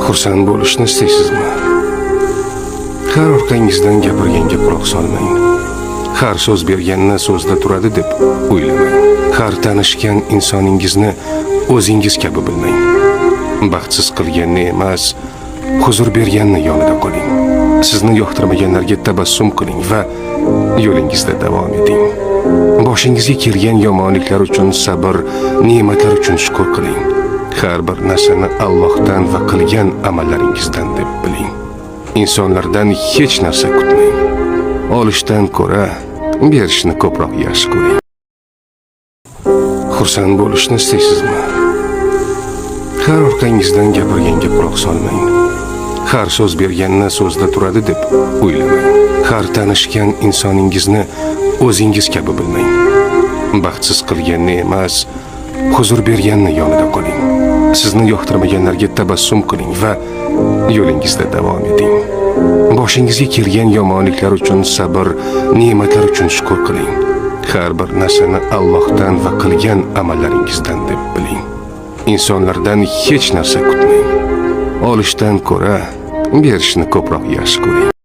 Xursand bo'lishni istaysizmi? Har orqangizdan gapirganga quloq solmang. Har so'z berganni so'zda turadi deb o'ylamang. Har tanishgan insoningizni o'zingiz kabi bilmang. Baxtsiz qilganni emas, huzur berganni yonida qoling. Sizni yoqtirmaganlarga tabassum qiling va yo'lingizda davom eting. Boshingizga kelgan yomonliklar uchun sabr, ne'matlar uchun shukr qiling. Har bir narsani Allohdan va qilgan amallaringizdan deb biling. İnsonlardan hech narsa kutmang. Olishdan ko'ra berishni ko'proq yaxshi ko'ring. Xursand bo'lishni istaysizmi? Har orqangizdan gapirganga quloq solmang. Har so'z berganni so'zda turadi deb o'ylamang. Har tanishgan insoningizni o'zingiz kabi bilmang. Baxtsiz qilganni emas, huzur berganni yonida qoling. Sizni yoqtirmaganlarga tabassum qiling va yo'lingizda davom eting. Boshingizga kelgan yomonliklar uchun sabr, ne'matlar uchun shukr qiling. Har bir narsani Allohdan va qilgan amallaringizdan deb biling. İnsonlardan hech narsa kutmang. Olishdan ko'ra berishni ko'proq yaxshi ko'ring.